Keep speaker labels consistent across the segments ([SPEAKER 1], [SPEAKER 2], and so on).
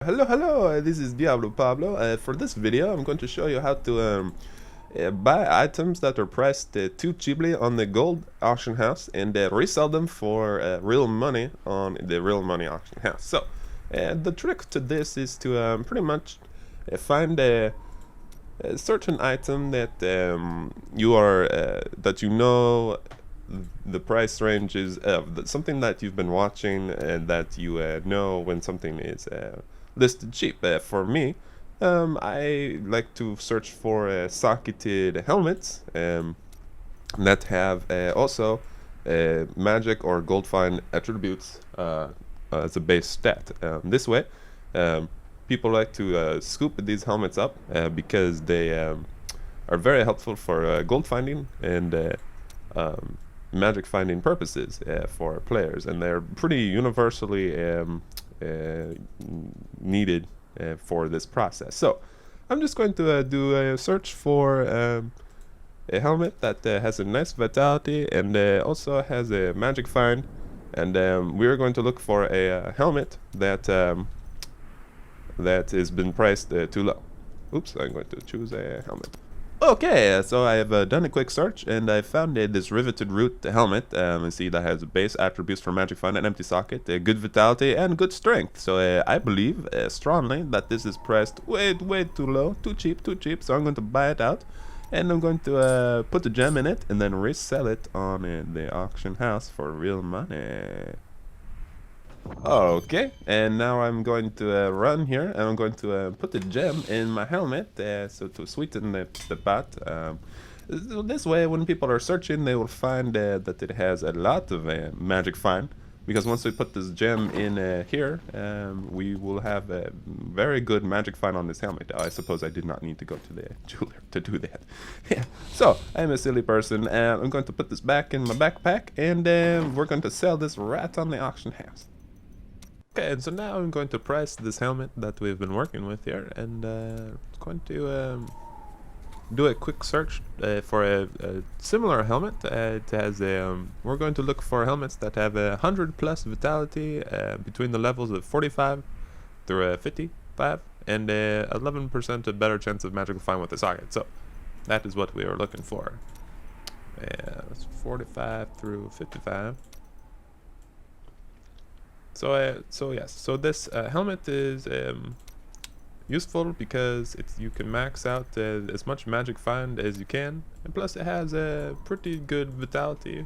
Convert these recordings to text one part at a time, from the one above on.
[SPEAKER 1] Hello, this is Diablo Pablo. For this video, I'm going to show you how to buy items that are priced too cheaply on the gold auction house and resell them for real money on the real money auction house. So, the trick to this is to pretty much find a certain item that that you know the price range is of something that you've been watching and that you know when something is listed cheap. For me, I like to search for socketed helmets that have also magic or gold fine attributes as a base stat. This way, people like to scoop these helmets up because they are very helpful for gold finding and magic finding purposes for players, and they're pretty universally needed for this process. So I'm just going to do a search for a helmet that has a nice vitality and also has a magic find, and we're going to look for a helmet that that has been priced too low. Oops, I'm going to choose a helmet. Okay, so I have done a quick search and I found this riveted root helmet. You see that has base attributes for magic find, an empty socket, good vitality, and good strength. So I believe strongly that this is priced way too low, too cheap. So I'm going to buy it out, and I'm going to put the gem in it and then resell it on the auction house for real money. Okay, and now I'm going to run here, and I'm going to put the gem in my helmet, so to sweeten the pot. So this way, when people are searching, they will find that it has a lot of magic find, because once we put this gem in here, we will have a very good magic find on this helmet. I suppose I did not need to go to the jeweler to do that. Yeah. So, I'm a silly person, and I'm going to put this back in my backpack, and we're going to sell this right on the auction house. Okay, and so now I'm going to price this helmet that we've been working with here, and going to do a quick search for a similar helmet. It has we're going to look for helmets that have 100 plus vitality between the levels of 45 through 55, and 11% better chance of magical find with the socket. So that is what we are looking for. 45 through 55. So yes, so this helmet is useful because you can max out as much magic find as you can, and plus it has a pretty good vitality,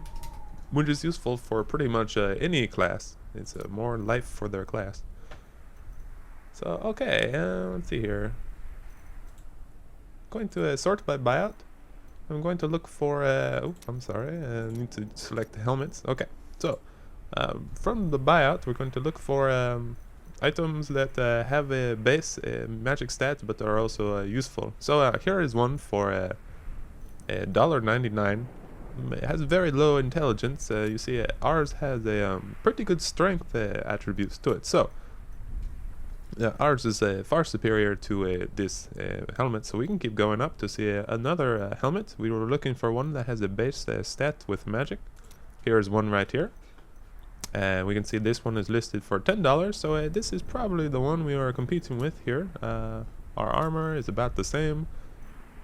[SPEAKER 1] which is useful for pretty much any class. It's more life for their class. So okay, let's see here. Going to sort by buyout. I'm going to look for oh, I'm sorry, I need to select the helmets. Okay, so from the buyout, we're going to look for items that have a base magic stats but are also useful. So here is one for $1.99. It has very low intelligence. You see, ours has a pretty good strength attributes to it. So ours is far superior to this helmet. So we can keep going up to see another helmet. We were looking for one that has a base stat with magic. Here's one right here. And we can see this one is listed for $10, so this is probably the one we are competing with here. Our armor is about the same,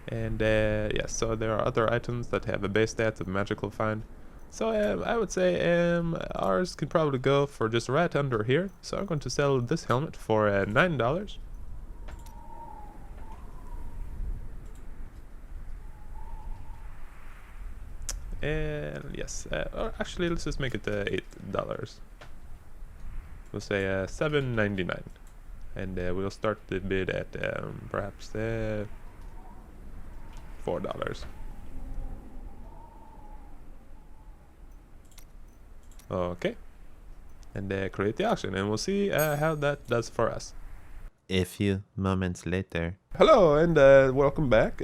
[SPEAKER 1] and yes, so there are other items that have a base stat of magical find. So I would say ours could probably go for just right under here. So I'm going to sell this helmet for $9. And yes, or actually let's just make it $8. We'll say $7.99, and we'll start the bid at perhaps $4. Okay, and create the auction, and we'll see how that does for us.
[SPEAKER 2] A few moments later.
[SPEAKER 1] Hello, and welcome back.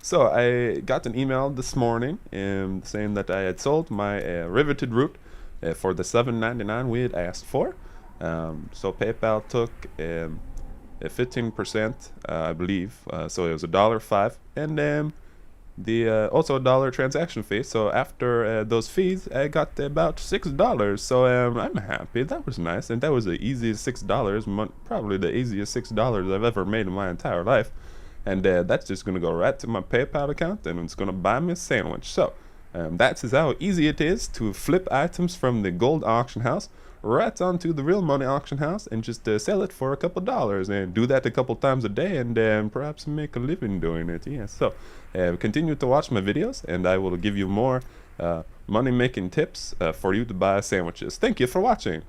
[SPEAKER 1] So I got an email this morning saying that I had sold my riveted root for the $7.99 we had asked for. So PayPal took a 15%, I believe. So it was $1.05, and the also $1 transaction fee. So after those fees, I got about $6. So I'm happy. That was nice, and that was the easiest $6, probably the easiest $6 I've ever made in my entire life. And that's just gonna go right to my PayPal account, and it's gonna buy me a sandwich. So that's just how easy it is to flip items from the gold auction house right onto the real money auction house and just sell it for a couple dollars, and do that a couple times a day, and perhaps make a living doing it. Yeah. So continue to watch my videos, and I will give you more money making tips for you to buy sandwiches. Thank you for watching.